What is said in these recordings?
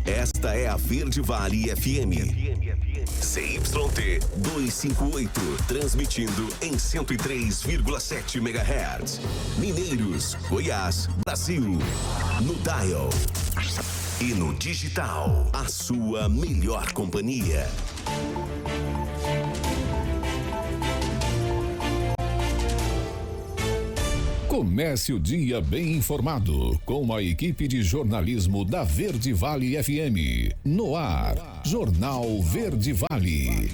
Esta é a Verde Vale FM. CYT 258, transmitindo em 103,7 MHz. Mineiros, Goiás, Brasil. No dial e no digital, a sua melhor companhia. Comece o dia bem informado com a equipe de jornalismo da Verde Vale FM. No ar, Jornal Verde Vale.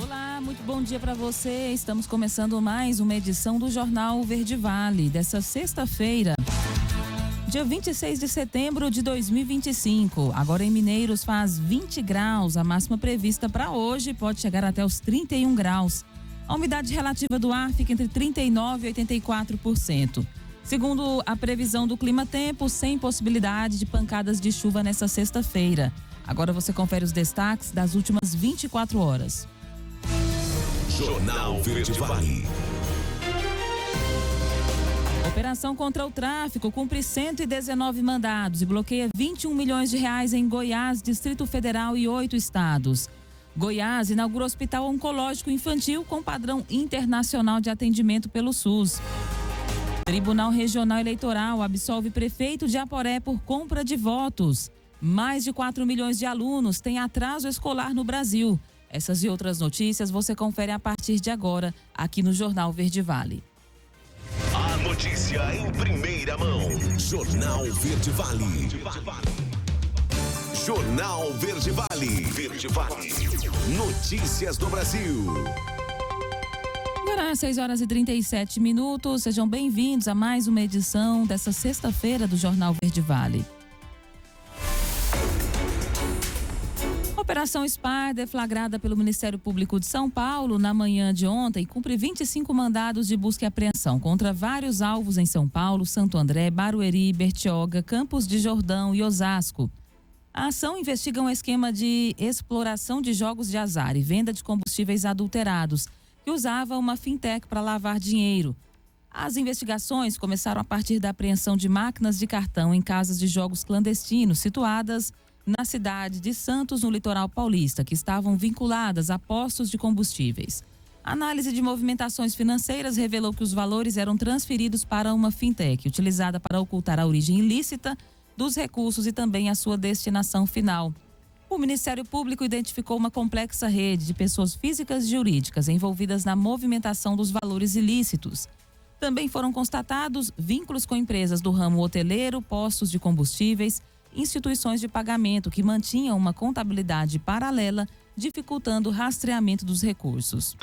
Olá, muito bom dia para você. Estamos começando mais uma edição do Jornal Verde Vale dessa sexta-feira, dia 26 de setembro de 2025. Agora em Mineiros faz 20 graus. A máxima prevista para hoje pode chegar até os 31 graus. A umidade relativa do ar fica entre 39% e 84%. Segundo a previsão do Clima-Tempo, sem possibilidade de pancadas de chuva nessa sexta-feira. Agora você confere os destaques das últimas 24 horas. Jornal Verde Vale. Operação contra o tráfico cumpre 119 mandados e bloqueia 21 milhões de reais em Goiás, Distrito Federal e 8 estados. Goiás inaugura hospital oncológico infantil com padrão internacional de atendimento pelo SUS. Tribunal Regional Eleitoral absolve prefeito de Aporé por compra de votos. Mais de 4 milhões de alunos têm atraso escolar no Brasil. Essas e outras notícias você confere a partir de agora, aqui no Jornal Verde Vale. A notícia em primeira mão. Jornal Verde Vale. Jornal Verde Vale. Verde Vale. Notícias do Brasil. Agora às 6h37. Sejam bem-vindos a mais uma edição dessa sexta-feira do Jornal Verde Vale. Operação SPAR, deflagrada pelo Ministério Público de São Paulo na manhã de ontem, cumpre 25 mandados de busca e apreensão contra vários alvos em São Paulo, Santo André, Barueri, Bertioga, Campos de Jordão e Osasco. A ação investiga um esquema de exploração de jogos de azar e venda de combustíveis adulterados, que usava uma fintech para lavar dinheiro. As investigações começaram a partir da apreensão de máquinas de cartão em casas de jogos clandestinos situadas na cidade de Santos, no litoral paulista, que estavam vinculadas a postos de combustíveis. A análise de movimentações financeiras revelou que os valores eram transferidos para uma fintech, utilizada para ocultar a origem ilícita dos recursos e também a sua destinação final. O Ministério Público identificou uma complexa rede de pessoas físicas e jurídicas envolvidas na movimentação dos valores ilícitos. Também foram constatados vínculos com empresas do ramo hoteleiro, postos de combustíveis, instituições de pagamento que mantinham uma contabilidade paralela, dificultando o rastreamento dos recursos.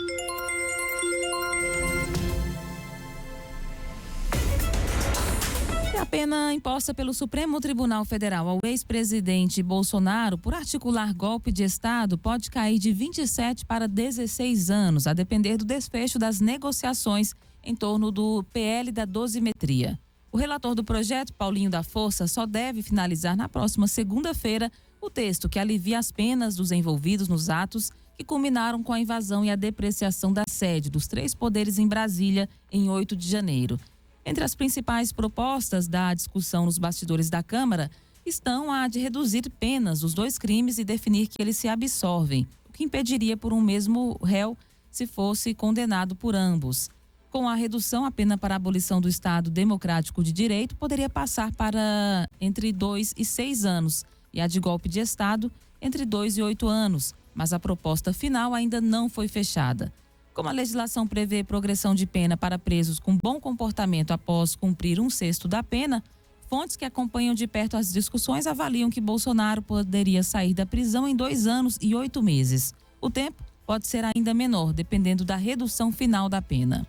A pena imposta pelo Supremo Tribunal Federal ao ex-presidente Bolsonaro por articular golpe de Estado pode cair de 27 para 16 anos, a depender do desfecho das negociações em torno do PL da dosimetria. O relator do projeto, Paulinho da Força, só deve finalizar na próxima segunda-feira o texto que alivia as penas dos envolvidos nos atos que culminaram com a invasão e a depreciação da sede dos 3 poderes em Brasília em 8 de janeiro. Entre as principais propostas da discussão nos bastidores da Câmara estão a de reduzir penas dos 2 crimes e definir que eles se absorvem, o que impediria por um mesmo réu se fosse condenado por ambos. Com a redução, a pena para a abolição do Estado Democrático de Direito poderia passar para entre 2 e 6 anos e a de golpe de Estado entre 2 e 8 anos, mas a proposta final ainda não foi fechada. Como a legislação prevê progressão de pena para presos com bom comportamento após cumprir 1/6 da pena, fontes que acompanham de perto as discussões avaliam que Bolsonaro poderia sair da prisão em 2 anos e 8 meses. O tempo pode ser ainda menor, dependendo da redução final da pena.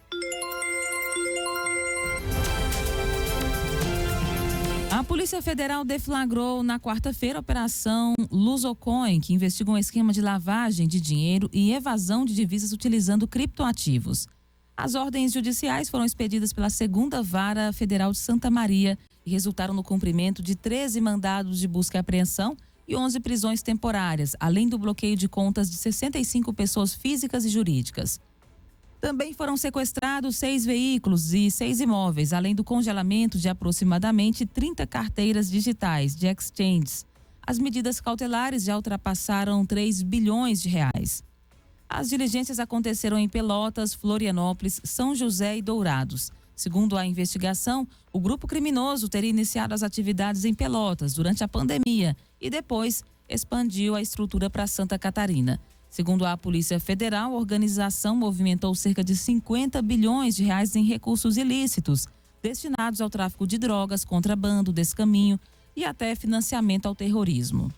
A Polícia Federal deflagrou na quarta-feira a Operação Lusocoin, que investiga um esquema de lavagem de dinheiro e evasão de divisas utilizando criptoativos. As ordens judiciais foram expedidas pela 2ª Vara Federal de Santa Maria e resultaram no cumprimento de 13 mandados de busca e apreensão e 11 prisões temporárias, além do bloqueio de contas de 65 pessoas físicas e jurídicas. Também foram sequestrados 6 veículos e 6 imóveis, além do congelamento de aproximadamente 30 carteiras digitais de exchanges. As medidas cautelares já ultrapassaram 3 bilhões de reais. As diligências aconteceram em Pelotas, Florianópolis, São José e Dourados. Segundo a investigação, o grupo criminoso teria iniciado as atividades em Pelotas durante a pandemia e depois expandiu a estrutura para Santa Catarina. Segundo a Polícia Federal, a organização movimentou cerca de 50 bilhões de reais em recursos ilícitos, destinados ao tráfico de drogas, contrabando, descaminho e até financiamento ao terrorismo.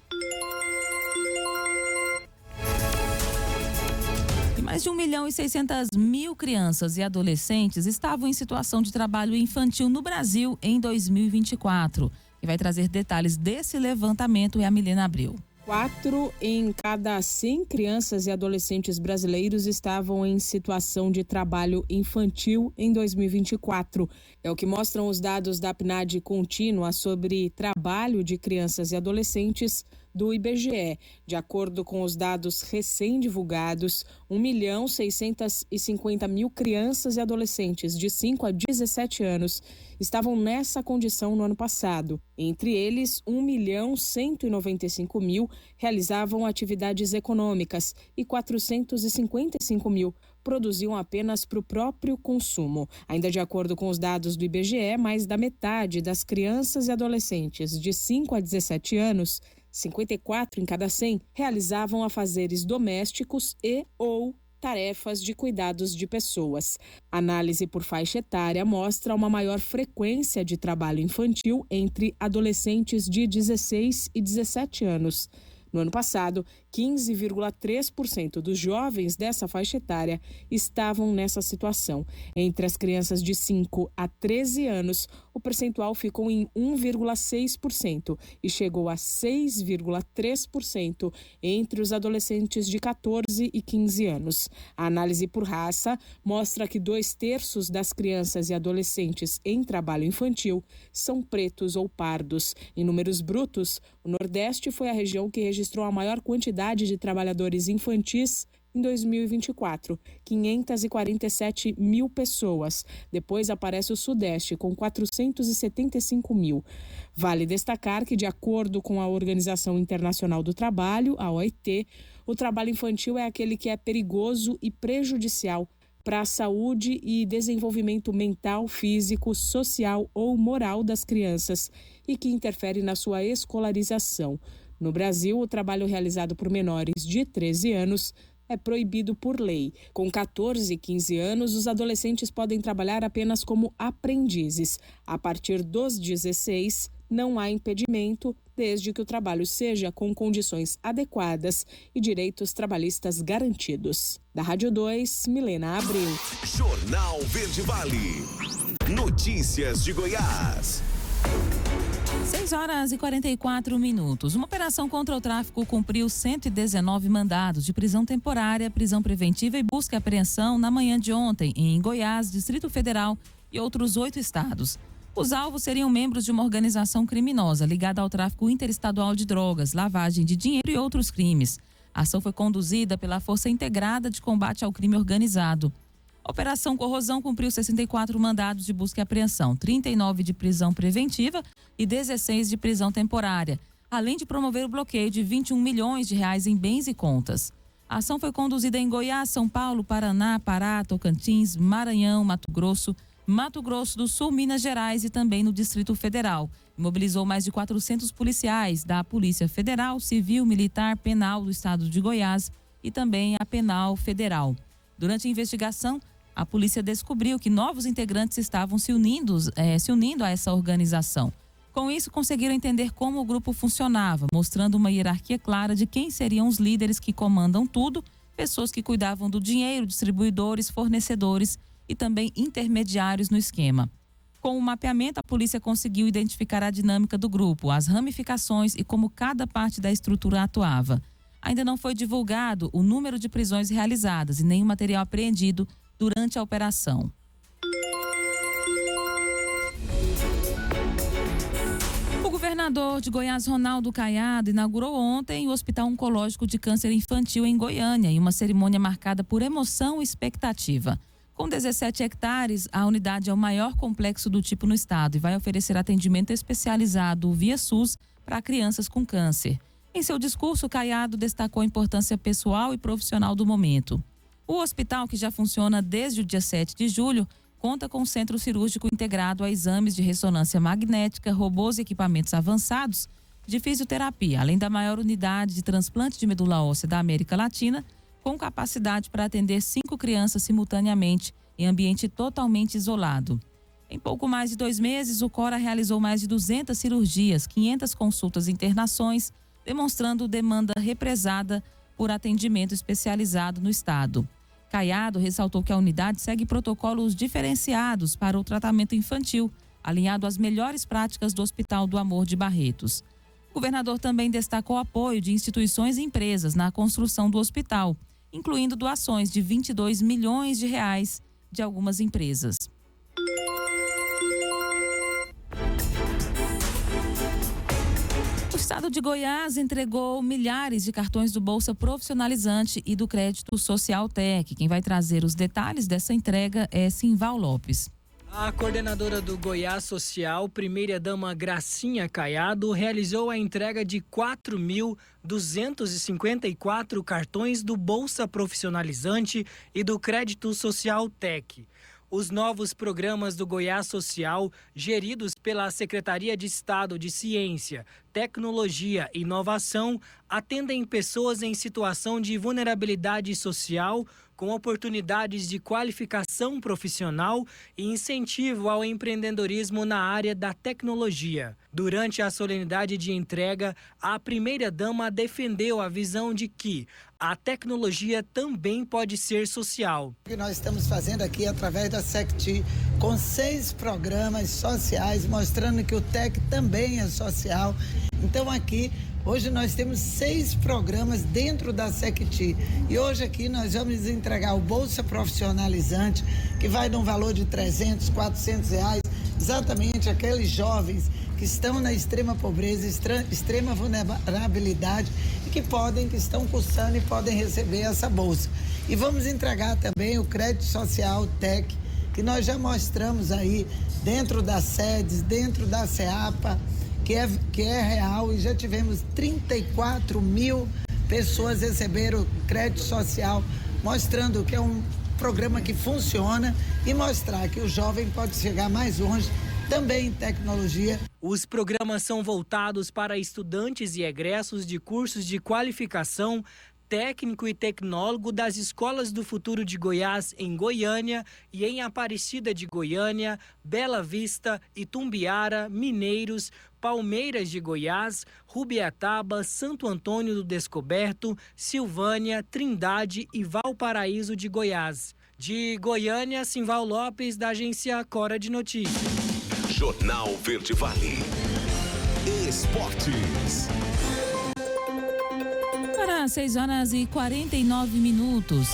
E mais de 1.600.000 crianças e adolescentes estavam em situação de trabalho infantil no Brasil em 2024. E vai trazer detalhes desse levantamento é a Milena Abreu. 4 em cada 100 crianças e adolescentes brasileiros estavam em situação de trabalho infantil em 2024. É o que mostram os dados da PNAD contínua sobre trabalho de crianças e adolescentes do IBGE. De acordo com os dados recém-divulgados, 1.650.000 crianças e adolescentes de 5 a 17 anos estavam nessa condição no ano passado. Entre eles, 1.195.000 realizavam atividades econômicas e 455.000 produziam apenas para o próprio consumo. Ainda de acordo com os dados do IBGE, mais da metade das crianças e adolescentes de 5 a 17 anos, 54 em cada 100, realizavam afazeres domésticos e ou tarefas de cuidados de pessoas. A análise por faixa etária mostra uma maior frequência de trabalho infantil entre adolescentes de 16 e 17 anos. No ano passado, 15,3% dos jovens dessa faixa etária estavam nessa situação. Entre as crianças de 5 a 13 anos, o percentual ficou em 1,6% e chegou a 6,3% entre os adolescentes de 14 e 15 anos. A análise por raça mostra que 2/3 das crianças e adolescentes em trabalho infantil são pretos ou pardos. Em números brutos, o Nordeste foi a região que registrou a maior quantidade de trabalhadores infantis em 2024, 547.000 pessoas. Depois aparece o Sudeste, com 475.000. Vale destacar que, de acordo com a Organização Internacional do Trabalho, a OIT, o trabalho infantil é aquele que é perigoso e prejudicial para a saúde e desenvolvimento mental, físico, social ou moral das crianças e que interfere na sua escolarização. No Brasil, o trabalho realizado por menores de 13 anos é proibido por lei. Com 14 e 15 anos, os adolescentes podem trabalhar apenas como aprendizes. A partir dos 16, não há impedimento, desde que o trabalho seja com condições adequadas e direitos trabalhistas garantidos. Da Rádio 2, Milena Abreu. Jornal Verde Vale. Notícias de Goiás. 6h44. Uma operação contra o tráfico cumpriu 119 mandados de prisão temporária, prisão preventiva e busca e apreensão na manhã de ontem em Goiás, Distrito Federal e outros 8 estados. Os alvos seriam membros de uma organização criminosa ligada ao tráfico interestadual de drogas, lavagem de dinheiro e outros crimes. A ação foi conduzida pela Força Integrada de Combate ao Crime Organizado. A Operação Corrosão cumpriu 64 mandados de busca e apreensão, 39 de prisão preventiva e 16 de prisão temporária, além de promover o bloqueio de 21 milhões de reais em bens e contas. A ação foi conduzida em Goiás, São Paulo, Paraná, Pará, Tocantins, Maranhão, Mato Grosso do Sul, Minas Gerais e também no Distrito Federal. Mobilizou mais de 400 policiais da Polícia Federal, Civil, Militar, Penal do Estado de Goiás e também a Penal Federal. Durante a investigação, a polícia descobriu que novos integrantes estavam se unindo a essa organização. Com isso, conseguiram entender como o grupo funcionava, mostrando uma hierarquia clara de quem seriam os líderes que comandam tudo, pessoas que cuidavam do dinheiro, distribuidores, fornecedores e também intermediários no esquema. Com o mapeamento, a polícia conseguiu identificar a dinâmica do grupo, as ramificações e como cada parte da estrutura atuava. Ainda não foi divulgado o número de prisões realizadas e nem o material apreendido durante a operação. O governador de Goiás, Ronaldo Caiado, inaugurou ontem o Hospital Oncológico de Câncer Infantil em Goiânia, em uma cerimônia marcada por emoção e expectativa. Com 17 hectares, a unidade é o maior complexo do tipo no estado e vai oferecer atendimento especializado via SUS para crianças com câncer. Em seu discurso, Caiado destacou a importância pessoal e profissional do momento. O hospital, que já funciona desde o dia 7 de julho, conta com um centro cirúrgico integrado a exames de ressonância magnética, robôs e equipamentos avançados de fisioterapia, além da maior unidade de transplante de medula óssea da América Latina, com capacidade para atender 5 crianças simultaneamente em ambiente totalmente isolado. Em pouco mais de 2 meses, o Cora realizou mais de 200 cirurgias, 500 consultas e internações, demonstrando demanda represada por atendimento especializado no estado. Caiado ressaltou que a unidade segue protocolos diferenciados para o tratamento infantil, alinhado às melhores práticas do Hospital do Amor de Barretos. O governador também destacou o apoio de instituições e empresas na construção do hospital, incluindo doações de 22 milhões de reais de algumas empresas. O estado de Goiás entregou milhares de cartões do Bolsa Profissionalizante e do Crédito Social Tec. Quem vai trazer os detalhes dessa entrega é Simval Lopes. A coordenadora do Goiás Social, primeira-dama Gracinha Caiado, realizou a entrega de 4.254 cartões do Bolsa Profissionalizante e do Crédito Social Tec. Os novos programas do Goiás Social, geridos pela Secretaria de Estado de Ciência, Tecnologia e Inovação, atendem pessoas em situação de vulnerabilidade social, com oportunidades de qualificação profissional e incentivo ao empreendedorismo na área da tecnologia. Durante a solenidade de entrega, a primeira-dama defendeu a visão de que a tecnologia também pode ser social. O que nós estamos fazendo aqui através da SECTI, com 6 programas sociais, mostrando que o TEC também é social. Então aqui, hoje nós temos 6 programas dentro da SECTI e hoje aqui nós vamos entregar o Bolsa Profissionalizante, que vai de um valor de 300, 400 reais, exatamente aqueles jovens que estão na extrema pobreza, extrema vulnerabilidade e que estão cursando e podem receber essa bolsa. E vamos entregar também o Crédito Social TEC, que nós já mostramos aí dentro das sedes, dentro da CEAPA, que é real, e já tivemos 34 mil pessoas receberam crédito social, mostrando que é um programa que funciona e mostrar que o jovem pode chegar mais longe também em tecnologia. Os programas são voltados para estudantes e egressos de cursos de qualificação técnico e tecnólogo das Escolas do Futuro de Goiás em Goiânia e em Aparecida de Goiânia, Bela Vista, Itumbiara, Mineiros, Palmeiras de Goiás, Rubiataba, Santo Antônio do Descoberto, Silvânia, Trindade e Valparaíso de Goiás. De Goiânia, Simval Lopes, da agência Cora de Notícias. Jornal Verde Vale. Esportes. Para 6h49.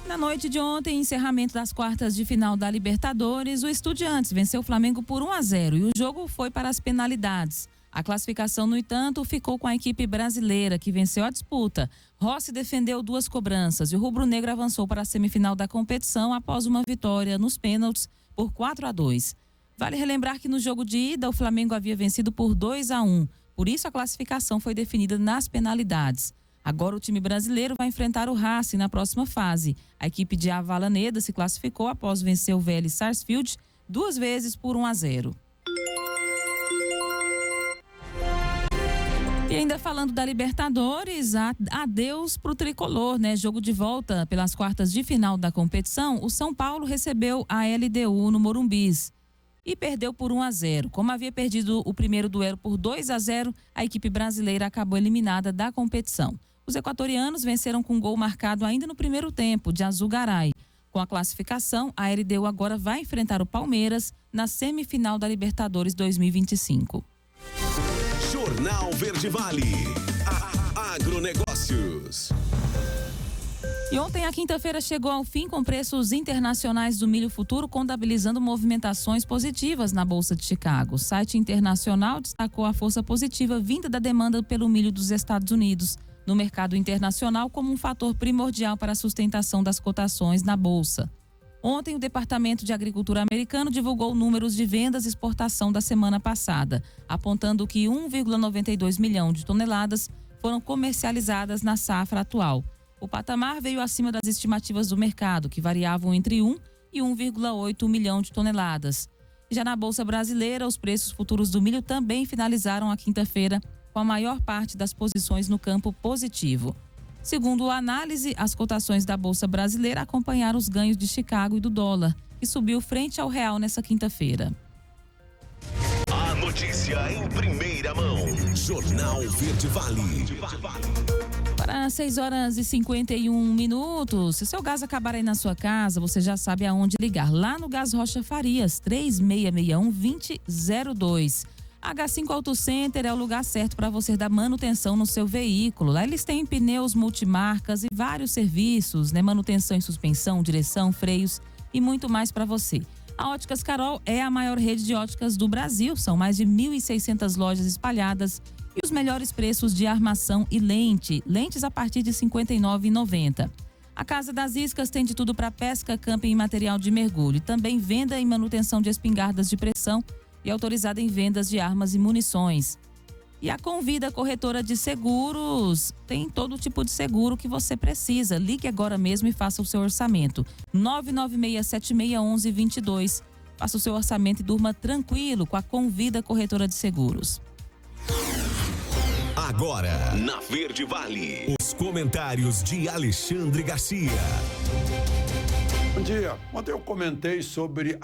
Na noite de ontem, encerramento das quartas de final da Libertadores, o Estudiantes venceu o Flamengo por 1-0 e o jogo foi para as penalidades. A classificação, no entanto, ficou com a equipe brasileira, que venceu a disputa. Rossi defendeu 2 cobranças e o rubro-negro avançou para a semifinal da competição após uma vitória nos pênaltis por 4-2. Vale relembrar que no jogo de ida, o Flamengo havia vencido por 2-1. Por isso, a classificação foi definida nas penalidades. Agora o time brasileiro vai enfrentar o Racing na próxima fase. A equipe de Avellaneda se classificou após vencer o Vélez Sarsfield 2 vezes por 1-0. E ainda falando da Libertadores, adeus pro tricolor, né? Jogo de volta pelas quartas de final da competição, o São Paulo recebeu a LDU no Morumbis e perdeu por 1-0. Como havia perdido o primeiro duelo por 2-0, a equipe brasileira acabou eliminada da competição. Os equatorianos venceram com gol marcado ainda no primeiro tempo, de Azugaray. Com a classificação, a LDU agora vai enfrentar o Palmeiras na semifinal da Libertadores 2025. Jornal Verde Vale. Agronegócios. E ontem, a quinta-feira, chegou ao fim com preços internacionais do milho futuro, contabilizando movimentações positivas na Bolsa de Chicago. O site internacional destacou a força positiva vinda da demanda pelo milho dos Estados Unidos no mercado internacional como um fator primordial para a sustentação das cotações na Bolsa. Ontem, o Departamento de Agricultura americano divulgou números de vendas e exportação da semana passada, apontando que 1,92 milhão de toneladas foram comercializadas na safra atual. O patamar veio acima das estimativas do mercado, que variavam entre 1 e 1,8 milhão de toneladas. Já na Bolsa Brasileira, os preços futuros do milho também finalizaram a quinta-feira com a maior parte das posições no campo positivo. Segundo a análise, as cotações da Bolsa Brasileira acompanharam os ganhos de Chicago e do dólar, que subiu frente ao real nessa quinta-feira. A notícia em primeira mão. Jornal Verde Vale. Para 6h51. Se seu gás acabar aí na sua casa, você já sabe aonde ligar. Lá no Gás Rocha Farias, 3661-2002. H5 Auto Center é o lugar certo para você dar manutenção no seu veículo. Lá eles têm pneus multimarcas e vários serviços, né? Manutenção em suspensão, direção, freios e muito mais para você. A Óticas Carol é a maior rede de óticas do Brasil. São mais de 1.600 lojas espalhadas e os melhores preços de armação e lentes a partir de R$ 59,90. A Casa das Iscas tem de tudo para pesca, camping e material de mergulho. E também venda e manutenção de espingardas de pressão e autorizada em vendas de armas e munições. E a Convida Corretora de Seguros tem todo tipo de seguro que você precisa. Ligue agora mesmo e faça o seu orçamento. 996761122. Faça o seu orçamento e durma tranquilo com a Convida Corretora de Seguros. Agora, na Verde Vale, os comentários de Alexandre Garcia. Bom dia. Ontem eu comentei sobre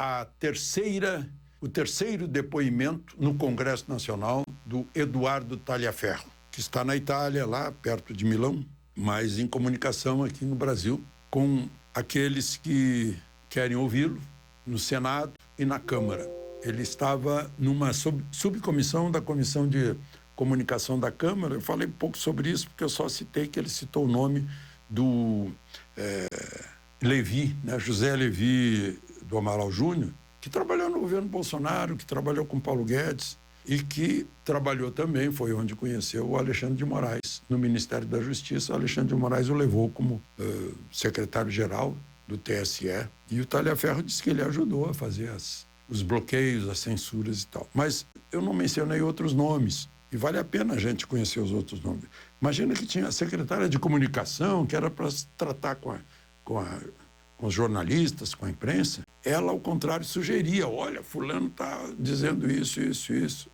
o terceiro depoimento no Congresso Nacional do Eduardo Tagliaferro, que está na Itália, lá perto de Milão, mas em comunicação aqui no Brasil, com aqueles que querem ouvi-lo no Senado e na Câmara. Ele estava numa subcomissão da Comissão de Comunicação da Câmara. Eu falei um pouco sobre isso, porque eu só citei que ele citou o nome do Levi, né? José Levi do Amaral Júnior, que trabalhou no governo Bolsonaro, que trabalhou com Paulo Guedes e que trabalhou também, foi onde conheceu o Alexandre de Moraes. No Ministério da Justiça, o Alexandre de Moraes o levou como secretário-geral do TSE. E o Tagliaferro disse que ele ajudou a fazer os bloqueios, as censuras e tal. Mas eu não mencionei outros nomes. E vale a pena a gente conhecer os outros nomes. Imagina que tinha a secretária de comunicação, que era para tratar com os jornalistas, com a imprensa. Ela, ao contrário, sugeria, olha, fulano está dizendo isso,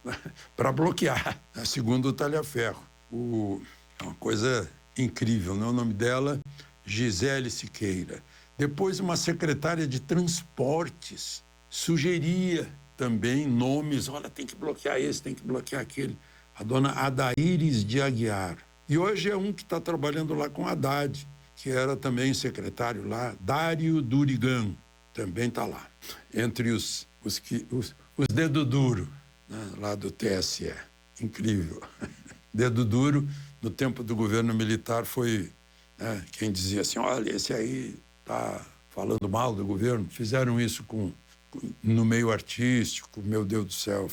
para bloquear, segundo o Tagliaferro. É uma coisa incrível, né? O nome dela, Gisele Siqueira. Depois, uma secretária de transportes sugeria também nomes, olha, tem que bloquear esse, tem que bloquear aquele. A dona Adaíris de Aguiar. E hoje é um que está trabalhando lá com Haddad, que era também secretário lá, Dário Durigan, também está lá. Entre os dedo duro, né, lá do TSE. Incrível. Dedo duro, no tempo do governo militar, foi quem dizia assim, olha, esse aí está falando mal do governo. Fizeram isso no meio artístico, meu Deus do céu,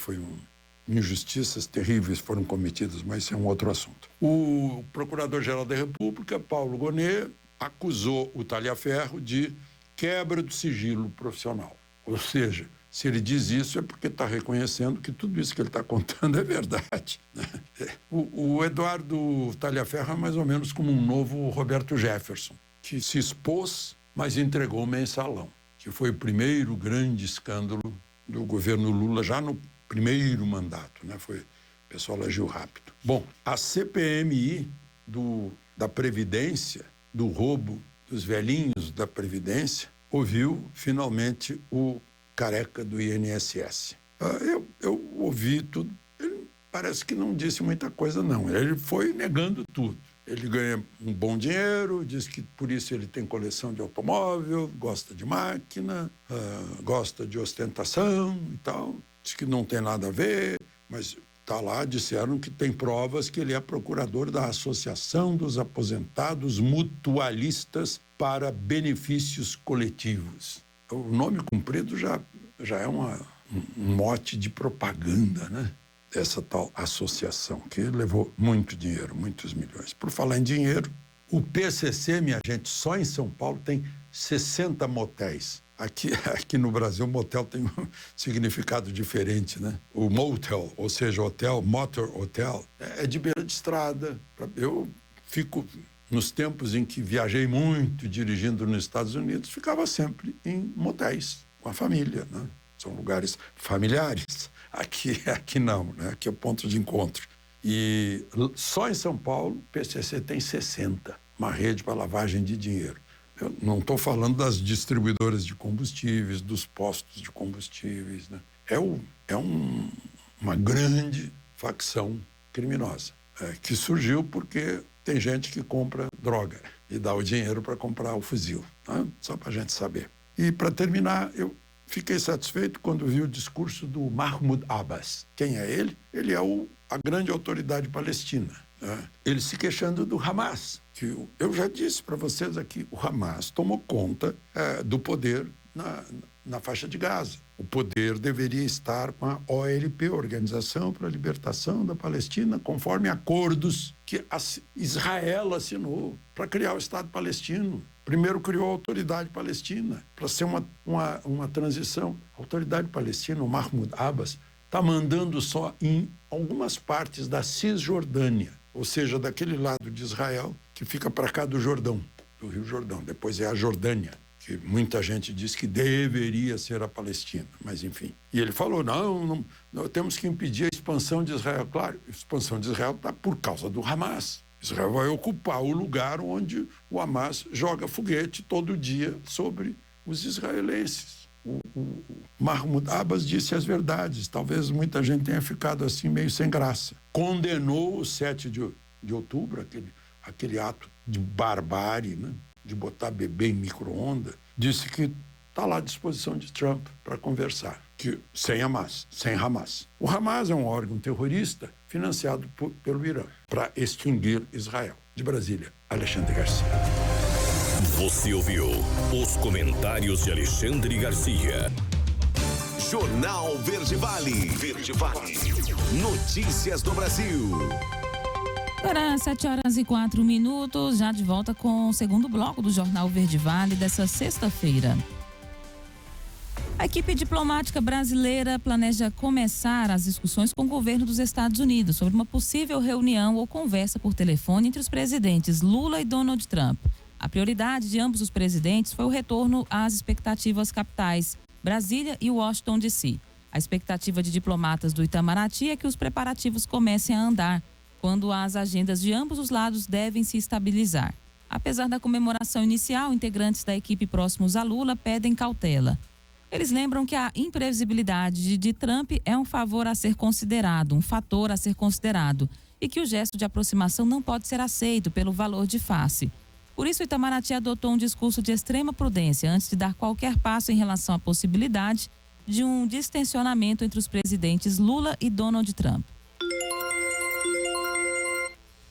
injustiças terríveis foram cometidas, mas isso é um outro assunto. O Procurador-Geral da República, Paulo Gonet, acusou o Tagliaferro de quebra do sigilo profissional. Ou seja, se ele diz isso é porque está reconhecendo que tudo isso que ele está contando é verdade. O Eduardo Tagliaferro é mais ou menos como um novo Roberto Jefferson, que se expôs, mas entregou o mensalão, que foi o primeiro grande escândalo do governo Lula, já no primeiro mandato, né? O pessoal agiu rápido. Bom, a CPMI da Previdência, do roubo dos velhinhos da Previdência, ouviu finalmente o careca do INSS. Eu ouvi tudo, ele parece que não disse muita coisa, não. Ele foi negando tudo. Ele ganha um bom dinheiro, diz que por isso ele tem coleção de automóvel, gosta de máquina, gosta de ostentação e tal. Diz que não tem nada a ver, mas está lá, disseram que tem provas que ele é procurador da Associação dos Aposentados Mutualistas para Benefícios Coletivos. O nome comprido já é um mote de propaganda, né? Dessa tal associação, que levou muito dinheiro, muitos milhões. Por falar em dinheiro, o PCC, minha gente, só em São Paulo tem 60 motéis. Aqui no Brasil, motel tem um significado diferente, né? O motel, ou seja, hotel, motor hotel, é de beira de estrada. Eu fico, nos tempos em que viajei muito dirigindo nos Estados Unidos, ficava sempre em motéis com a família, né? São lugares familiares. Aqui não, né? Aqui é o ponto de encontro. E só em São Paulo, o PCC tem 60, uma rede para lavagem de dinheiro. Eu não estou falando das distribuidoras de combustíveis, dos postos de combustíveis, né? É uma grande facção criminosa, que surgiu porque tem gente que compra droga e dá o dinheiro para comprar o fuzil, né? Só para a gente saber. E, para terminar, eu fiquei satisfeito quando vi o discurso do Mahmoud Abbas. Quem é ele? Ele é a grande autoridade palestina, né? Ele se queixando do Hamas, que eu já disse para vocês aqui, o Hamas tomou conta do poder na faixa de Gaza. O poder deveria estar com a OLP, Organização para a Libertação da Palestina, conforme acordos que Israel assinou para criar o Estado palestino. Primeiro criou a Autoridade Palestina, para ser uma transição. A Autoridade Palestina, o Mahmoud Abbas, está mandando só em algumas partes da Cisjordânia, ou seja, daquele lado de Israel que fica para cá do Jordão, do Rio Jordão. Depois é a Jordânia, que muita gente diz que deveria ser a Palestina, mas enfim. E ele falou, não, temos que impedir a expansão de Israel. Claro, a expansão de Israel está por causa do Hamas. Israel vai ocupar o lugar onde o Hamas joga foguete todo dia sobre os israelenses. O Mahmoud Abbas disse as verdades. Talvez muita gente tenha ficado assim meio sem graça. Condenou o 7 de outubro, aquele ato de barbárie, né? De botar bebê em micro-ondas. Disse que está lá à disposição de Trump para conversar, que sem Hamas. O Hamas é um órgão terrorista financiado pelo Irã para extinguir Israel. De Brasília, Alexandre Garcia. Você ouviu os comentários de Alexandre Garcia. Jornal Verde Vale. Notícias do Brasil. Agora, 7h04, já de volta com o segundo bloco do Jornal Verde Vale dessa sexta-feira. A equipe diplomática brasileira planeja começar as discussões com o governo dos Estados Unidos sobre uma possível reunião ou conversa por telefone entre os presidentes Lula e Donald Trump. A prioridade de ambos os presidentes foi o retorno às expectativas capitais, Brasília e Washington, D.C. A expectativa de diplomatas do Itamaraty é que os preparativos comecem a andar, quando as agendas de ambos os lados devem se estabilizar. Apesar da comemoração inicial, integrantes da equipe próximos a Lula pedem cautela. Eles lembram que a imprevisibilidade de Trump é um fator a ser considerado, e que o gesto de aproximação não pode ser aceito pelo valor de face. Por isso, o Itamaraty adotou um discurso de extrema prudência antes de dar qualquer passo em relação à possibilidade de um distensionamento entre os presidentes Lula e Donald Trump.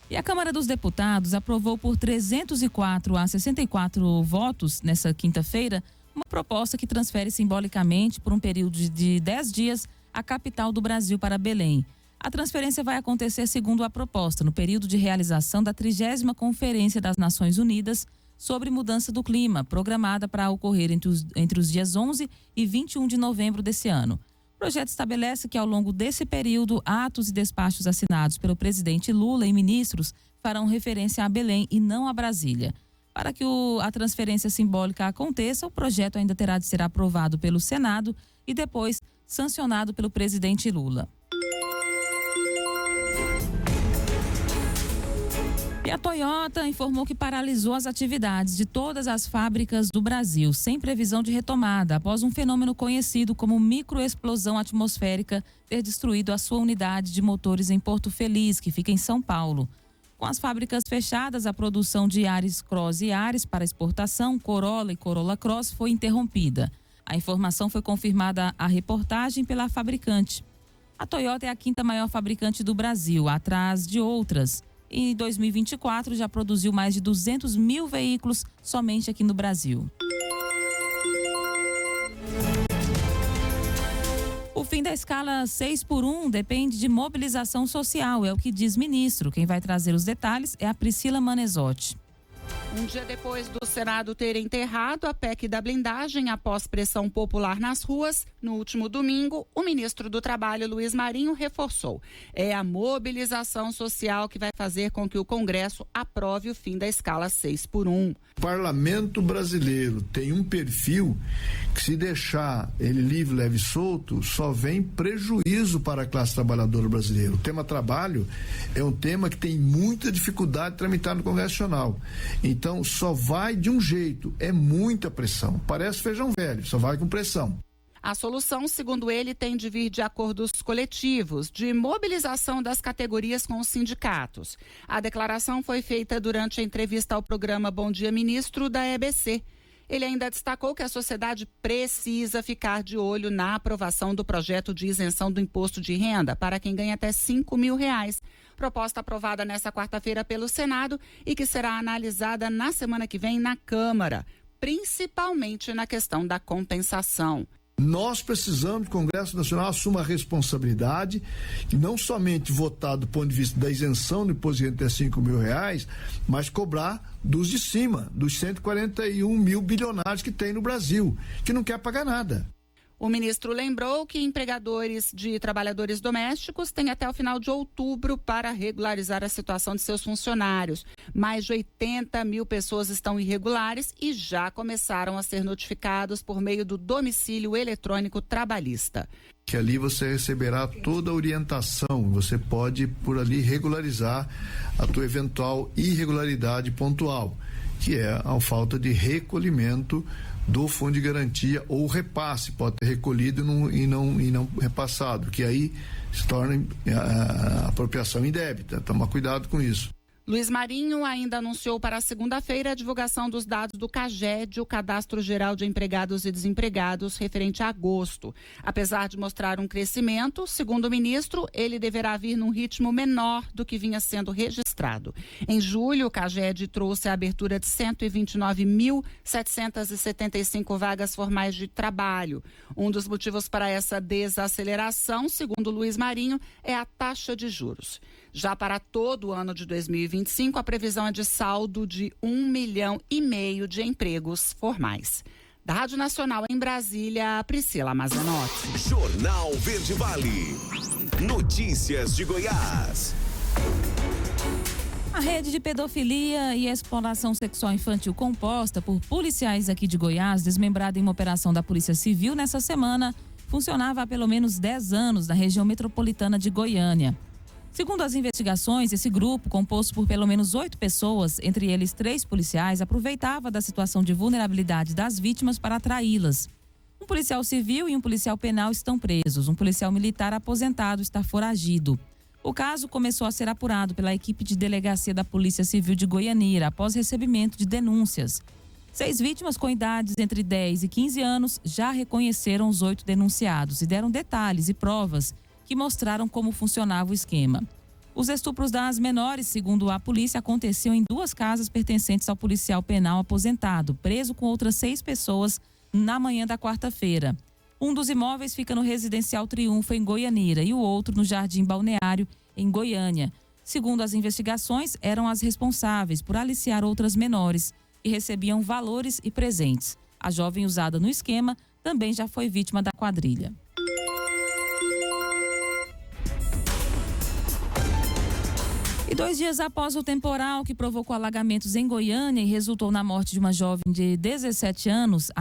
E a Câmara dos Deputados aprovou por 304 a 64 votos nessa quinta-feira uma proposta que transfere simbolicamente por um período de 10 dias a capital do Brasil para Belém. A transferência vai acontecer segundo a proposta, no período de realização da 30ª Conferência das Nações Unidas sobre Mudança do Clima, programada para ocorrer entre os dias 11 e 21 de novembro desse ano. O projeto estabelece que, ao longo desse período, atos e despachos assinados pelo presidente Lula e ministros farão referência a Belém e não a Brasília. Para que a transferência simbólica aconteça, o projeto ainda terá de ser aprovado pelo Senado e depois sancionado pelo presidente Lula. E a Toyota informou que paralisou as atividades de todas as fábricas do Brasil, sem previsão de retomada, após um fenômeno conhecido como microexplosão atmosférica ter destruído a sua unidade de motores em Porto Feliz, que fica em São Paulo. Com as fábricas fechadas, a produção de Yaris Cross e Yaris para exportação, Corolla e Corolla Cross foi interrompida. A informação foi confirmada à reportagem pela fabricante. A Toyota é a 5ª maior fabricante do Brasil, atrás de outras. Em 2024, já produziu mais de 200 mil veículos somente aqui no Brasil. O fim da escala 6x1 depende de mobilização social, é o que diz ministro. Quem vai trazer os detalhes é a Priscila Manezotti. Um dia depois do Senado ter enterrado a PEC da blindagem após pressão popular nas ruas, no último domingo, o ministro do Trabalho, Luiz Marinho, reforçou. É a mobilização social que vai fazer com que o Congresso aprove o fim da escala 6x1. O parlamento brasileiro tem um perfil que, se deixar ele livre, leve e solto, só vem prejuízo para a classe trabalhadora brasileira. O tema trabalho é um tema que tem muita dificuldade de tramitar no Congresso Nacional. Então, só vai de um jeito, é muita pressão. Parece feijão velho, só vai com pressão. A solução, segundo ele, tem de vir de acordos coletivos, de mobilização das categorias com os sindicatos. A declaração foi feita durante a entrevista ao programa Bom Dia Ministro da EBC. Ele ainda destacou que a sociedade precisa ficar de olho na aprovação do projeto de isenção do imposto de renda para quem ganha até R$5 mil. Proposta aprovada nesta quarta-feira pelo Senado e que será analisada na semana que vem na Câmara, principalmente na questão da compensação. Nós precisamos que o Congresso Nacional assuma a responsabilidade e não somente votar do ponto de vista da isenção do imposto de renda até R$5 mil, mas cobrar dos de cima, dos 141 mil bilionários que tem no Brasil, que não quer pagar nada. O ministro lembrou que empregadores de trabalhadores domésticos têm até o final de outubro para regularizar a situação de seus funcionários. Mais de 80 mil pessoas estão irregulares e já começaram a ser notificados por meio do domicílio eletrônico trabalhista. Que ali você receberá toda a orientação, você pode por ali regularizar a tua eventual irregularidade pontual, que é a falta de recolhimento do fundo de garantia ou repasse, pode ter recolhido e não repassado, que aí se torna a apropriação indébita. Toma cuidado com isso. Luiz Marinho ainda anunciou para segunda-feira a divulgação dos dados do CAGED, o Cadastro Geral de Empregados e Desempregados, referente a agosto. Apesar de mostrar um crescimento, segundo o ministro, ele deverá vir num ritmo menor do que vinha sendo registrado. Em julho, o CAGED trouxe a abertura de 129.775 vagas formais de trabalho. Um dos motivos para essa desaceleração, segundo Luiz Marinho, é a taxa de juros. Já para todo o ano de 2025, a previsão é de saldo de 1,5 milhão de empregos formais. Da Rádio Nacional em Brasília, Priscila Mazenotti. Jornal Verde Vale. Notícias de Goiás. A rede de pedofilia e exploração sexual infantil composta por policiais aqui de Goiás, desmembrada em uma operação da Polícia Civil nessa semana, funcionava há pelo menos 10 anos na região metropolitana de Goiânia. Segundo as investigações, esse grupo, composto por pelo menos 8 pessoas, entre eles 3 policiais, aproveitava da situação de vulnerabilidade das vítimas para atraí-las. Um policial civil e um policial penal estão presos. Um policial militar aposentado está foragido. O caso começou a ser apurado pela equipe de delegacia da Polícia Civil de Goianira, após recebimento de denúncias. 6 vítimas com idades entre 10 e 15 anos já reconheceram os 8 denunciados e deram detalhes e provas que mostraram como funcionava o esquema. Os estupros das menores, segundo a polícia, aconteciam em 2 casas pertencentes ao policial penal aposentado, preso com outras 6 pessoas na manhã da quarta-feira. Um dos imóveis fica no Residencial Triunfo, em Goianira, e o outro no Jardim Balneário, em Goiânia. Segundo as investigações, eram as responsáveis por aliciar outras menores, que recebiam valores e presentes. A jovem usada no esquema também já foi vítima da quadrilha. E 2 dias após o temporal que provocou alagamentos em Goiânia e resultou na morte de uma jovem de 17 anos,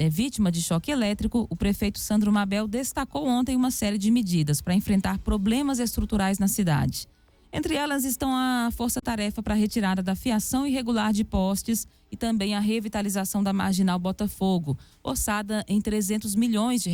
vítima de choque elétrico, o prefeito Sandro Mabel destacou ontem uma série de medidas para enfrentar problemas estruturais na cidade. Entre elas estão a força-tarefa para a retirada da fiação irregular de postes e também a revitalização da Marginal Botafogo, orçada em R$300 milhões,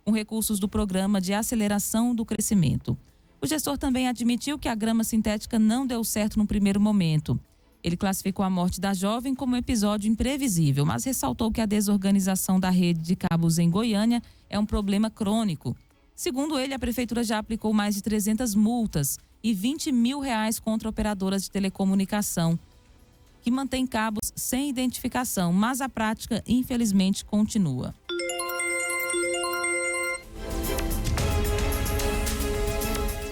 com recursos do Programa de Aceleração do Crescimento. O gestor também admitiu que a grama sintética não deu certo no primeiro momento. Ele classificou a morte da jovem como um episódio imprevisível, mas ressaltou que a desorganização da rede de cabos em Goiânia é um problema crônico. Segundo ele, a prefeitura já aplicou mais de 300 multas e R$20 mil contra operadoras de telecomunicação, que mantêm cabos sem identificação, mas a prática, infelizmente, continua.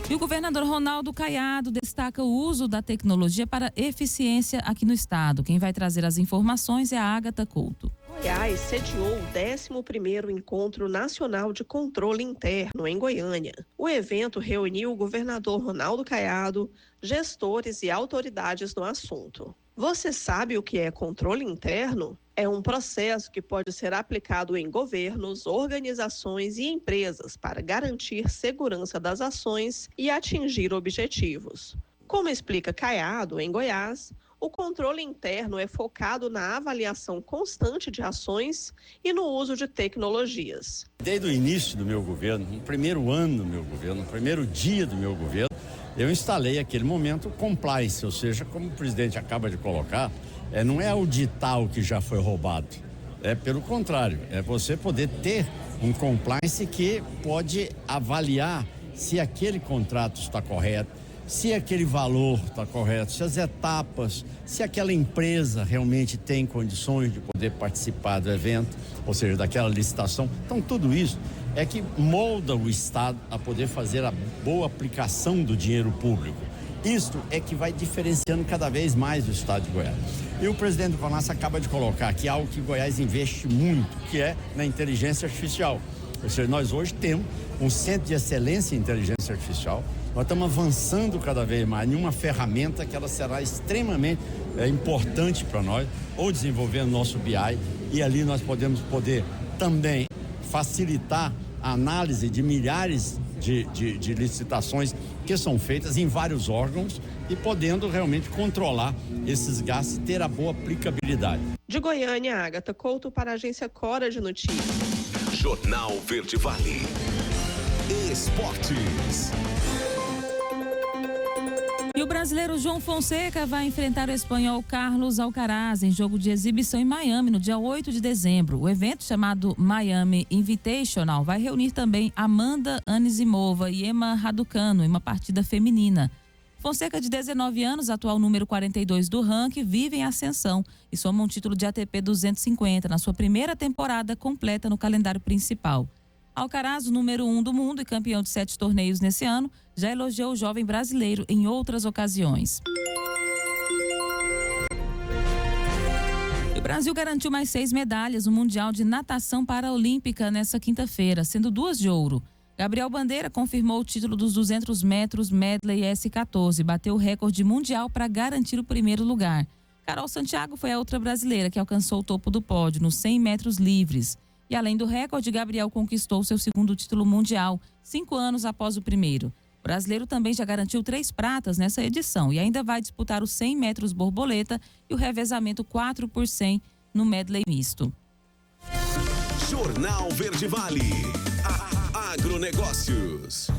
E o governador Ronaldo Caiado destaca o uso da tecnologia para eficiência aqui no estado. Quem vai trazer as informações é a Ágata Couto. Goiás sediou o 11º Encontro Nacional de Controle Interno em Goiânia. O evento reuniu o governador Ronaldo Caiado, gestores e autoridades no assunto. Você sabe o que é controle interno? É um processo que pode ser aplicado em governos, organizações e empresas para garantir segurança das ações e atingir objetivos. Como explica Caiado, em Goiás, o controle interno é focado na avaliação constante de ações e no uso de tecnologias. Desde o início do meu governo, no primeiro ano do meu governo, no primeiro dia do meu governo, eu instalei aquele momento compliance, ou seja, como o presidente acaba de colocar, não é auditar o que já foi roubado, é pelo contrário, é você poder ter um compliance que pode avaliar se aquele contrato está correto, se aquele valor está correto, se as etapas, se aquela empresa realmente tem condições de poder participar do evento, ou seja, daquela licitação. Então, tudo isso é que molda o Estado a poder fazer a boa aplicação do dinheiro público. Isto é que vai diferenciando cada vez mais o Estado de Goiás. E o presidente do CONAS acaba de colocar aqui algo que Goiás investe muito, que é na inteligência artificial. Ou seja, nós hoje temos um centro de excelência em inteligência artificial. Nós estamos avançando cada vez mais em uma ferramenta que ela será extremamente importante para nós, ou desenvolvendo nosso BI, e ali nós podemos também facilitar a análise de milhares de licitações que são feitas em vários órgãos e podendo realmente controlar esses gastos e ter a boa aplicabilidade. De Goiânia, Ágata Couto para a agência Cora de Notícias. Jornal Verde Vale. Esportes. E o brasileiro João Fonseca vai enfrentar o espanhol Carlos Alcaraz em jogo de exibição em Miami no dia 8 de dezembro. O evento, chamado Miami Invitational, vai reunir também Amanda Anisimova e Emma Raducanu em uma partida feminina. Fonseca, de 19 anos, atual número 42 do ranking, vive em ascensão e soma um título de ATP 250 na sua primeira temporada completa no calendário principal. Alcaraz, o número 1 do mundo e campeão de 7 torneios nesse ano, já elogiou o jovem brasileiro em outras ocasiões. O Brasil garantiu mais 6 medalhas no Mundial de Natação Paraolímpica nesta quinta-feira, sendo 2 de ouro. Gabriel Bandeira confirmou o título dos 200 metros medley S14, bateu o recorde mundial para garantir o primeiro lugar. Carol Santiago foi a outra brasileira que alcançou o topo do pódio nos 100 metros livres. E além do recorde, Gabriel conquistou seu segundo título mundial, 5 anos após o primeiro. O brasileiro também já garantiu 3 pratas nessa edição e ainda vai disputar os 100 metros borboleta e o revezamento 4 por 100 no medley misto. Jornal Verde Vale. Agronegócios.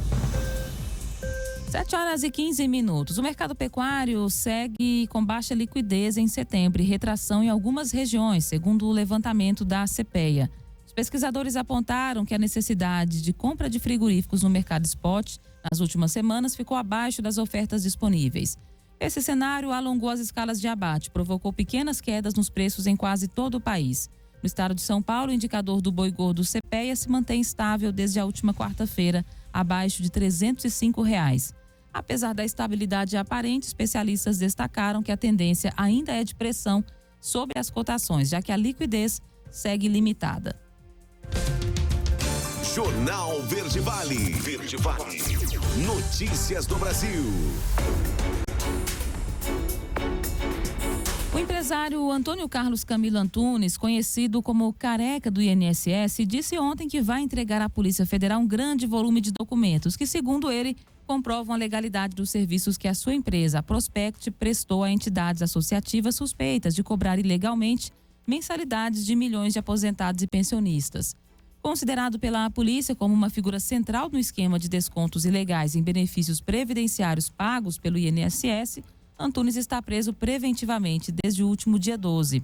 7h15. O mercado pecuário segue com baixa liquidez em setembro e retração em algumas regiões, segundo o levantamento da CPEA. Os pesquisadores apontaram que a necessidade de compra de frigoríficos no mercado spot nas últimas semanas ficou abaixo das ofertas disponíveis. Esse cenário alongou as escalas de abate, provocou pequenas quedas nos preços em quase todo o país. No estado de São Paulo, o indicador do boi gordo CPEA se mantém estável desde a última quarta-feira, abaixo de R$ 305. Apesar da estabilidade aparente, especialistas destacaram que a tendência ainda é de pressão sobre as cotações, já que a liquidez segue limitada. Jornal Verde Vale. Verde Vale. Notícias do Brasil. O empresário Antônio Carlos Camilo Antunes, conhecido como Careca do INSS, disse ontem que vai entregar à Polícia Federal um grande volume de documentos que, segundo ele, comprovam a legalidade dos serviços que a sua empresa, a Prospect, prestou a entidades associativas suspeitas de cobrar ilegalmente mensalidades de milhões de aposentados e pensionistas. Considerado pela polícia como uma figura central no esquema de descontos ilegais em benefícios previdenciários pagos pelo INSS, Antunes está preso preventivamente desde o último dia 12.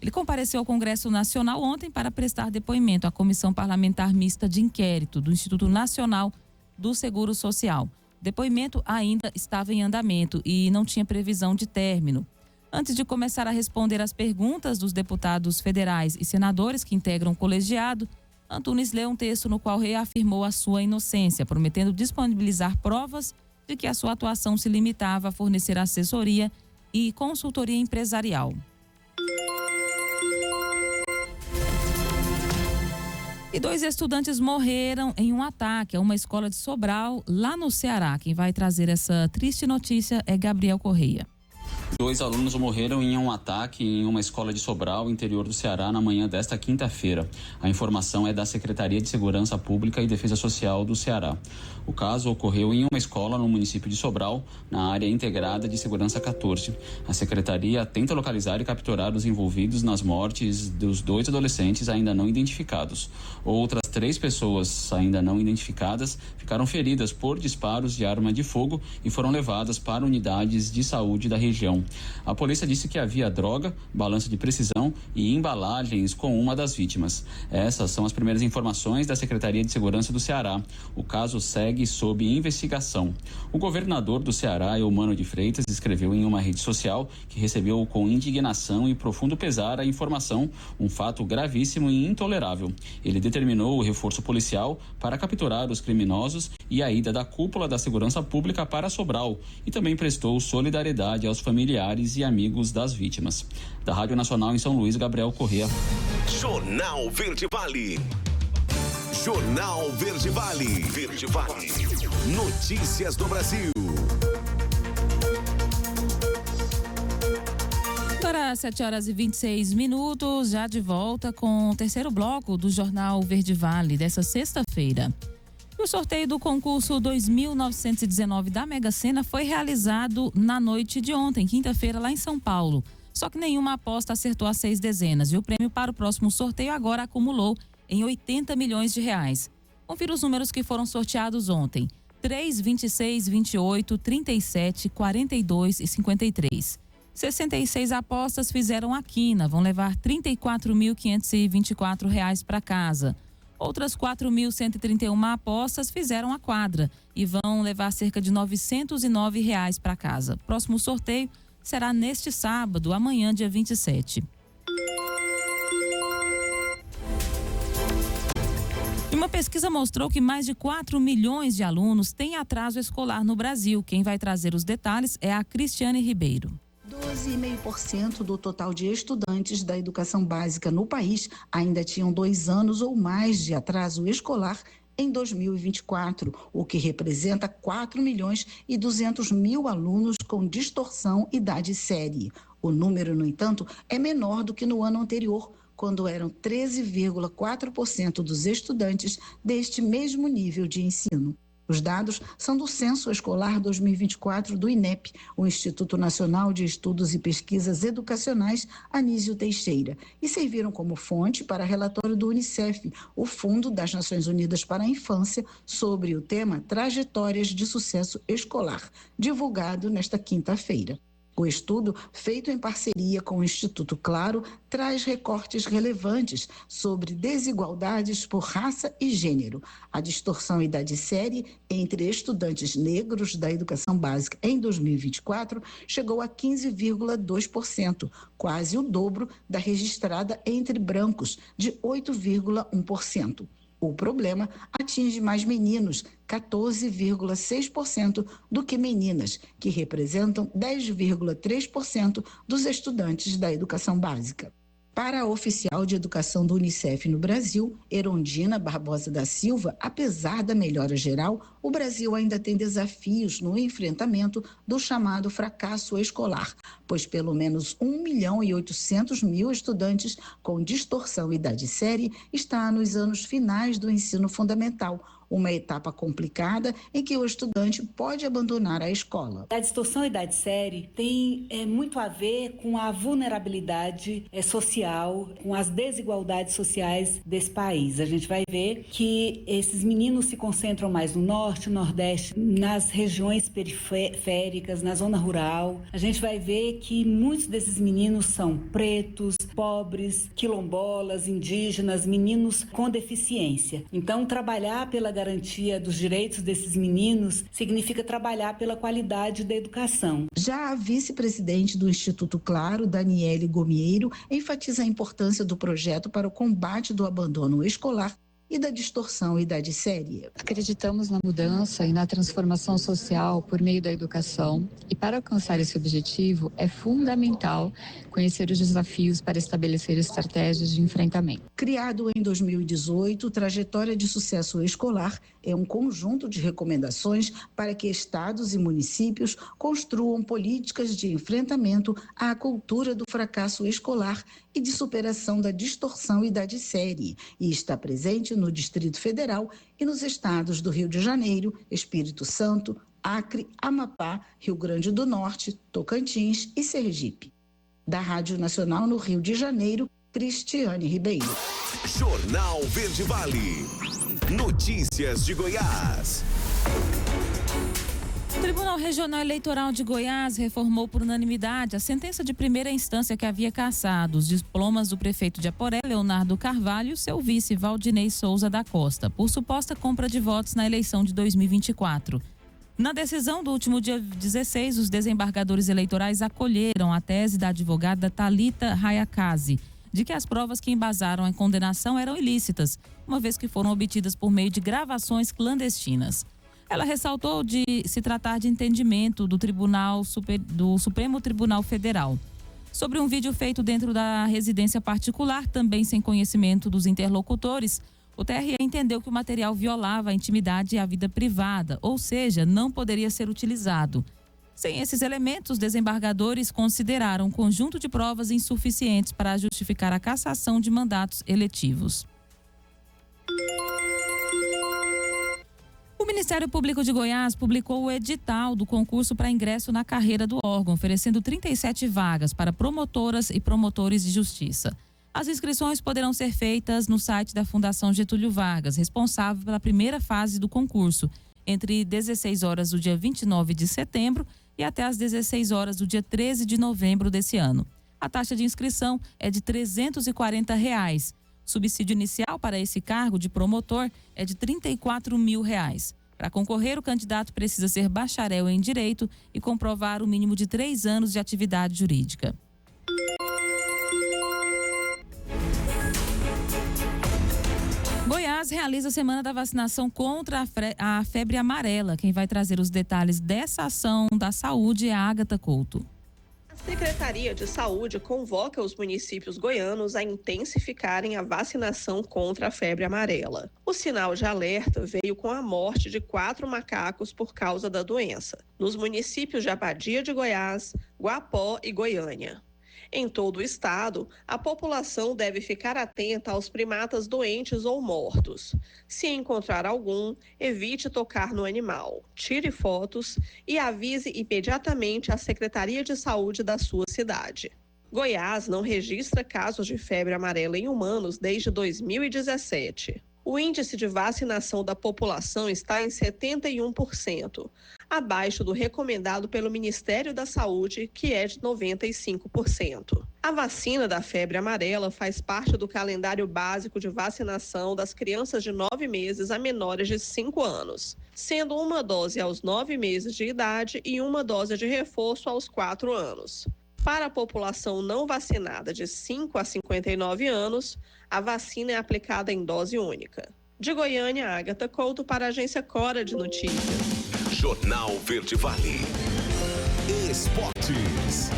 Ele compareceu ao Congresso Nacional ontem para prestar depoimento à Comissão Parlamentar Mista de Inquérito do Instituto Nacional do Seguro Social. O depoimento ainda estava em andamento e não tinha previsão de término. Antes de começar a responder às perguntas dos deputados federais e senadores que integram o colegiado, Antunes leu um texto no qual reafirmou a sua inocência, prometendo disponibilizar provas de que a sua atuação se limitava a fornecer assessoria e consultoria empresarial. E 2 estudantes morreram em um ataque a uma escola de Sobral, lá no Ceará. Quem vai trazer essa triste notícia é Gabriel Correia. 2 alunos morreram em um ataque em uma escola de Sobral, interior do Ceará, na manhã desta quinta-feira. A informação é da Secretaria de Segurança Pública e Defesa Social do Ceará. O caso ocorreu em uma escola no município de Sobral, na área integrada de Segurança 14. A Secretaria tenta localizar e capturar os envolvidos nas mortes dos 2 adolescentes ainda não identificados. Outras 3 pessoas ainda não identificadas ficaram feridas por disparos de arma de fogo e foram levadas para unidades de saúde da região. A polícia disse que havia droga, balança de precisão e embalagens com uma das vítimas. Essas são as primeiras informações da Secretaria de Segurança do Ceará. O caso segue sob investigação. O governador do Ceará, Eumano de Freitas, escreveu em uma rede social que recebeu com indignação e profundo pesar a informação, um fato gravíssimo e intolerável. Ele determinou o reforço policial para capturar os criminosos e a ida da cúpula da segurança pública para Sobral e também prestou solidariedade aos familiares e amigos das vítimas. Da Rádio Nacional em São Luís, Gabriel Correia. Jornal Verde Vale. Jornal Verde Vale. Verde Vale. Notícias do Brasil. Agora, 7h26, já de volta com o terceiro bloco do Jornal Verde Vale dessa sexta-feira. O sorteio do concurso 2.919 da Mega Sena foi realizado na noite de ontem, quinta-feira, lá em São Paulo. Só que nenhuma aposta acertou as 6 dezenas e o prêmio para o próximo sorteio agora acumulou em R$80 milhões. Confira os números que foram sorteados ontem: 3, 26, 28, 37, 42 e 53. 66 apostas fizeram a quina, vão levar R$ 34.524 para casa. Outras 4.131 apostas fizeram a quadra e vão levar cerca de R$ 909 para casa. Próximo sorteio será neste sábado, amanhã, dia 27. E uma pesquisa mostrou que mais de 4 milhões de alunos têm atraso escolar no Brasil. Quem vai trazer os detalhes é a Cristiane Ribeiro. 12,5% do total de estudantes da educação básica no país ainda tinham 2 anos ou mais de atraso escolar em 2024, o que representa 4.200.000 alunos com distorção idade série. O número, no entanto, é menor do que no ano anterior, quando eram 13,4% dos estudantes deste mesmo nível de ensino. Os dados são do Censo Escolar 2024 do INEP, o Instituto Nacional de Estudos e Pesquisas Educacionais Anísio Teixeira, e serviram como fonte para relatório do Unicef, o Fundo das Nações Unidas para a Infância, sobre o tema Trajetórias de Sucesso Escolar, divulgado nesta quinta-feira. O estudo, feito em parceria com o Instituto Claro, traz recortes relevantes sobre desigualdades por raça e gênero. A distorção idade série entre estudantes negros da educação básica em 2024 chegou a 15,2%, quase o dobro da registrada entre brancos, de 8,1%. O problema atinge mais meninos, 14,6% do que meninas, que representam 10,3% dos estudantes da educação básica. Para a oficial de educação do Unicef no Brasil, Erondina Barbosa da Silva, apesar da melhora geral, o Brasil ainda tem desafios no enfrentamento do chamado fracasso escolar, pois pelo menos 1.800.000 estudantes com distorção idade série está nos anos finais do ensino fundamental, uma etapa complicada em que o estudante pode abandonar a escola. A distorção idade série tem muito a ver com a vulnerabilidade social, com as desigualdades sociais desse país. A gente vai ver que esses meninos se concentram mais no norte, nordeste, nas regiões periféricas, na zona rural. A gente vai ver que muitos desses meninos são pretos, pobres, quilombolas, indígenas, meninos com deficiência. Então, trabalhar pela garantia dos direitos desses meninos significa trabalhar pela qualidade da educação. Já a vice-presidente do Instituto Claro, Daniele Gomieiro, enfatiza a importância do projeto para o combate do abandono escolar e da distorção idade série. Acreditamos na mudança e na transformação social por meio da educação, e para alcançar esse objetivo é fundamental conhecer os desafios para estabelecer estratégias de enfrentamento. Criado em 2018, Trajetória de Sucesso Escolar é um conjunto de recomendações para que estados e municípios construam políticas de enfrentamento à cultura do fracasso escolar e de superação da distorção idade série, e está presente no Distrito Federal e nos estados do Rio de Janeiro, Espírito Santo, Acre, Amapá, Rio Grande do Norte, Tocantins e Sergipe. Da Rádio Nacional no Rio de Janeiro, Cristiane Ribeiro. Jornal Verde Vale. Notícias de Goiás. O Tribunal Regional Eleitoral de Goiás reformou por unanimidade a sentença de primeira instância que havia cassado os diplomas do prefeito de Aporé, Leonardo Carvalho, e seu vice, Valdinei Souza da Costa, por suposta compra de votos na eleição de 2024. Na decisão do último dia 16, os desembargadores eleitorais acolheram a tese da advogada Thalita Hayakazi, de que as provas que embasaram a condenação eram ilícitas, uma vez que foram obtidas por meio de gravações clandestinas. Ela ressaltou de se tratar de entendimento do Supremo Tribunal Federal. Sobre um vídeo feito dentro da residência particular, também sem conhecimento dos interlocutores, o TRE entendeu que o material violava a intimidade e a vida privada, ou seja, não poderia ser utilizado. Sem esses elementos, os desembargadores consideraram um conjunto de provas insuficientes para justificar a cassação de mandatos eletivos. O Ministério Público de Goiás publicou o edital do concurso para ingresso na carreira do órgão, oferecendo 37 vagas para promotoras e promotores de justiça. As inscrições poderão ser feitas no site da Fundação Getúlio Vargas, responsável pela primeira fase do concurso, entre 16 horas do dia 29 de setembro e até às 16 horas do dia 13 de novembro desse ano. A taxa de inscrição é de R$ 340. Subsídio inicial para esse cargo de promotor é de R$ 34 mil. Para concorrer, o candidato precisa ser bacharel em Direito e comprovar o mínimo de 3 anos de atividade jurídica. Goiás realiza a semana da vacinação contra a febre amarela. Quem vai trazer os detalhes dessa ação da saúde é a Ágata Couto. A Secretaria de Saúde convoca os municípios goianos a intensificarem a vacinação contra a febre amarela. O sinal de alerta veio com a morte de 4 macacos por causa da doença, nos municípios de Abadia de Goiás, Guapó e Goiânia. Em todo o estado, a população deve ficar atenta aos primatas doentes ou mortos. Se encontrar algum, evite tocar no animal, tire fotos e avise imediatamente a Secretaria de Saúde da sua cidade. Goiás não registra casos de febre amarela em humanos desde 2017. O índice de vacinação da população está em 71%, abaixo do recomendado pelo Ministério da Saúde, que é de 95%. A vacina da febre amarela faz parte do calendário básico de vacinação das crianças de 9 meses a menores de 5 anos, sendo uma dose aos 9 meses de idade e uma dose de reforço aos 4 anos. Para a população não vacinada de 5 a 59 anos, a vacina é aplicada em dose única. De Goiânia, Ágata Couto para a agência Cora de Notícias. Jornal Verde Vale. Esportes.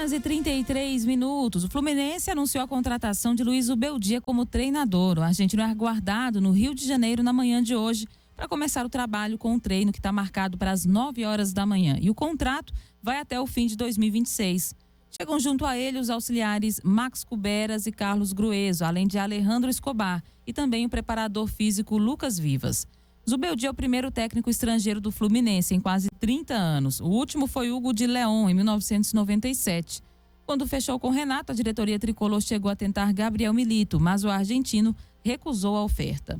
Horas e 33 minutos. O Fluminense anunciou a contratação de Luiz Ubeldia como treinador. O argentino é aguardado no Rio de Janeiro na manhã de hoje para começar o trabalho com o treino que está marcado para as 9 horas da manhã. E o contrato vai até o fim de 2026. Chegam junto a ele os auxiliares Max Cuberas e Carlos Grueso, além de Alejandro Escobar e também o preparador físico Lucas Vivas. Zubeldia é o primeiro técnico estrangeiro do Fluminense em quase 30 anos. O último foi Hugo de Leon, em 1997. Quando fechou com Renato, a diretoria tricolor chegou a tentar Gabriel Milito, mas o argentino recusou a oferta.